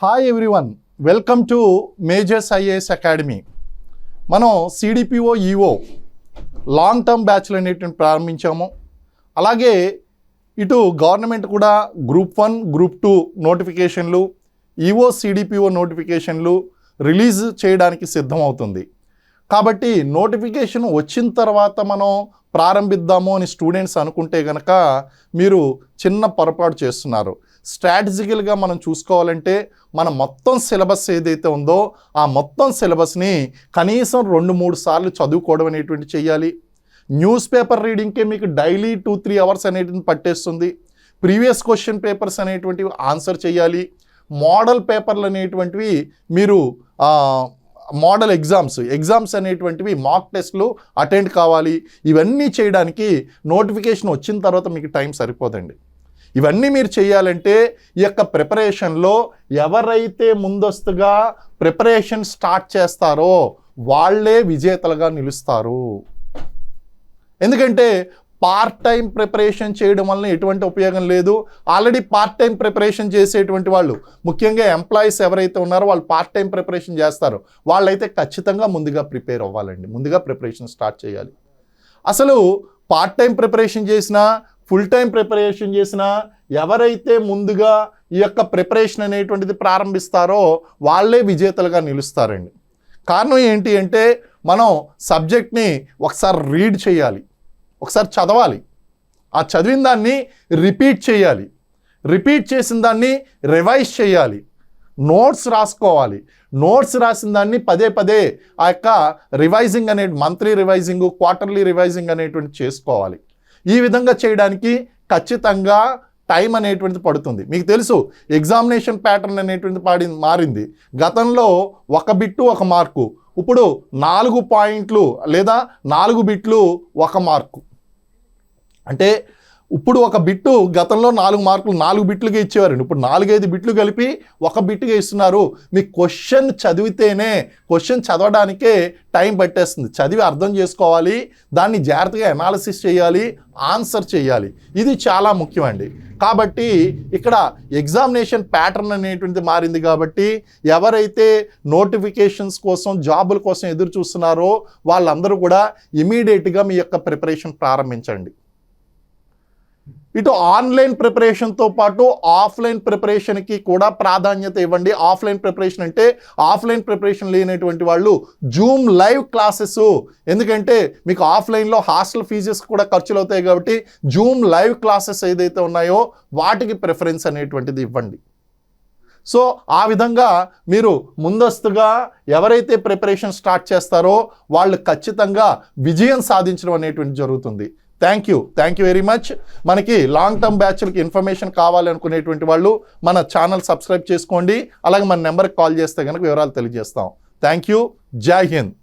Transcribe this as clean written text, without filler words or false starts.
Hi everyone, welcome to majors IAS academy. మనం CDPO EO long term బ్యాచ్లు అనేటువంటి ప్రారంభించాము. అలాగే ఇటు గవర్నమెంట్ కూడా గ్రూప్ 1 గ్రూప్ 2 నోటిఫికేషన్లు, ఈఓ సిడిపిఓ నోటిఫికేషన్లు రిలీజ్ చేయడానికి సిద్ధమవుతుంది. కాబట్టి నోటిఫికేషన్ వచ్చిన తర్వాత మనం ప్రారంభిద్దాము అని స్టూడెంట్స్ అనుకుంటే కనుక మీరు చిన్న పొరపాటు చేస్తున్నారు. స్ట్రాటజికల్గా మనం చూసుకోవాలంటే మన మొత్తం సిలబస్ ఏదైతే ఉందో ఆ మొత్తం సిలబస్ని కనీసం 2-3 సార్లు చదువుకోవడం అనేటువంటి చేయాలి. న్యూస్ పేపర్ రీడింగ్కే మీకు డైలీ 2-3 అవర్స్ అనేటువంటి పట్టేస్తుంది. ప్రీవియస్ క్వశ్చన్ పేపర్స్ అనేటువంటివి ఆన్సర్ చేయాలి. మోడల్ పేపర్లు అనేటువంటివి మీరు మోడల్ ఎగ్జామ్స్ అనేటువంటివి మాక్ టెస్ట్లు అటెండ్ కావాలి. ఇవన్నీ చేయడానికి నోటిఫికేషన్ వచ్చిన తర్వాత మీకు టైం సరిపోదండి. ఇవన్నీ మీరు చేయాలంటే ఈ యొక్క ప్రిపరేషన్లో ఎవరైతే ముందస్తుగా ప్రిపరేషన్ స్టార్ట్ చేస్తారో వాళ్ళే విజేతలుగా నిలుస్తారు. ఎందుకంటే పార్ట్ టైం ప్రిపరేషన్ చేయడం వలన ఎటువంటి ఉపయోగం లేదు. ఆల్రెడీ పార్ట్ టైం ప్రిపరేషన్ చేసేటువంటి వాళ్ళు, ముఖ్యంగా ఎంప్లాయీస్ ఎవరైతే ఉన్నారో వాళ్ళు పార్ట్ టైం ప్రిపరేషన్ చేస్తారో వాళ్ళైతే ఖచ్చితంగా ముందుగా ప్రిపేర్ అవ్వాలండి. ముందుగా ప్రిపరేషన్ స్టార్ట్ చేయాలి. అసలు పార్ట్ టైం ప్రిపరేషన్ చేసినా ఫుల్ టైం ప్రిపరేషన్ చేసినా ఎవరైతే ముందుగా ఈ యొక్క ప్రిపరేషన్ అనేటువంటిది ప్రారంభిస్తారో వాళ్ళే విజేతలుగా నిలుస్తారండి. కారణం ఏంటి అంటే మనం సబ్జెక్ట్ని ఒకసారి రీడ్ చేయాలి, ఒకసారి చదవాలి, ఆ చదివిన దాన్ని రిపీట్ చేయాలి, రిపీట్ చేసిన దాన్ని రివైజ్ చేయాలి, నోట్స్ రాసుకోవాలి, నోట్స్ రాసిన దాన్ని పదే పదే ఆ యొక్క revising monthly revising, quarterly revising అనేటువంటి చేసుకోవాలి. ఈ విధంగా చేయడానికి ఖచ్చితంగా టైం అనేటువంటిది పడుతుంది. మీకు తెలుసు ఎగ్జామినేషన్ ప్యాటర్న్ అనేటువంటిది మారింది. గతంలో 1 బిట్టు 1 మార్కు, ఇప్పుడు 4 పాయింట్లు లేదా 4 బిట్లు 1 మార్కు. అంటే ఇప్పుడు 1 బిట్టు గతంలో 4 మార్కులు 4 బిట్లుగా ఇచ్చేవారండి. ఇప్పుడు 4-5 బిట్లు కలిపి 1 బిట్టుగా ఇస్తున్నారు. మీకు క్వశ్చన్ చదివితేనే, క్వశ్చన్ చదవడానికే టైం పట్టేస్తుంది. చదివి అర్థం చేసుకోవాలి, దాన్ని జాగ్రత్తగా అనాలిసిస్ చేయాలి, ఆన్సర్ చేయాలి. ఇది చాలా ముఖ్యమండి. కాబట్టి ఇక్కడ ఎగ్జామినేషన్ ప్యాటర్న్ అనేటువంటిది మారింది. కాబట్టి ఎవరైతే నోటిఫికేషన్స్ కోసం, జాబుల కోసం ఎదురు చూస్తున్నారో వాళ్ళందరూ కూడా ఇమీడియట్గా మీ యొక్క ప్రిపరేషన్ ప్రారంభించండి. ఇటు ఆన్లైన్ ప్రిపరేషన్తో పాటు ఆఫ్లైన్ ప్రిపరేషన్కి కూడా ప్రాధాన్యత ఇవ్వండి. ఆఫ్లైన్ ప్రిపరేషన్ అంటే ఆఫ్లైన్ ప్రిపరేషన్ లేనటువంటి వాళ్ళు జూమ్ లైవ్ క్లాసెస్, ఎందుకంటే మీకు ఆఫ్లైన్లో హాస్టల్ ఫీజెస్ కూడా ఖర్చులు అవుతాయి. కాబట్టి జూమ్ లైవ్ క్లాసెస్ ఏదైతే ఉన్నాయో వాటికి ప్రిఫరెన్స్ అనేటువంటిది ఇవ్వండి. సో ఆ విధంగా మీరు ముందస్తుగా ఎవరైతే ప్రిపరేషన్ స్టార్ట్ చేస్తారో వాళ్ళు ఖచ్చితంగా విజయం సాధించడం అనేటువంటి జరుగుతుంది. Thank you very much. మనకి లాంగ్ టర్మ్ బ్యాచ్లకి ఇన్ఫర్మేషన్ కావాలనుకునేటువంటి వాళ్ళు మన ఛానల్ సబ్స్క్రైబ్ చేసుకోండి. అలాగే మన నెంబర్కి కాల్ చేస్తే కనుక వివరాలు తెలియజేస్తాం. Thank you. జై హింద్.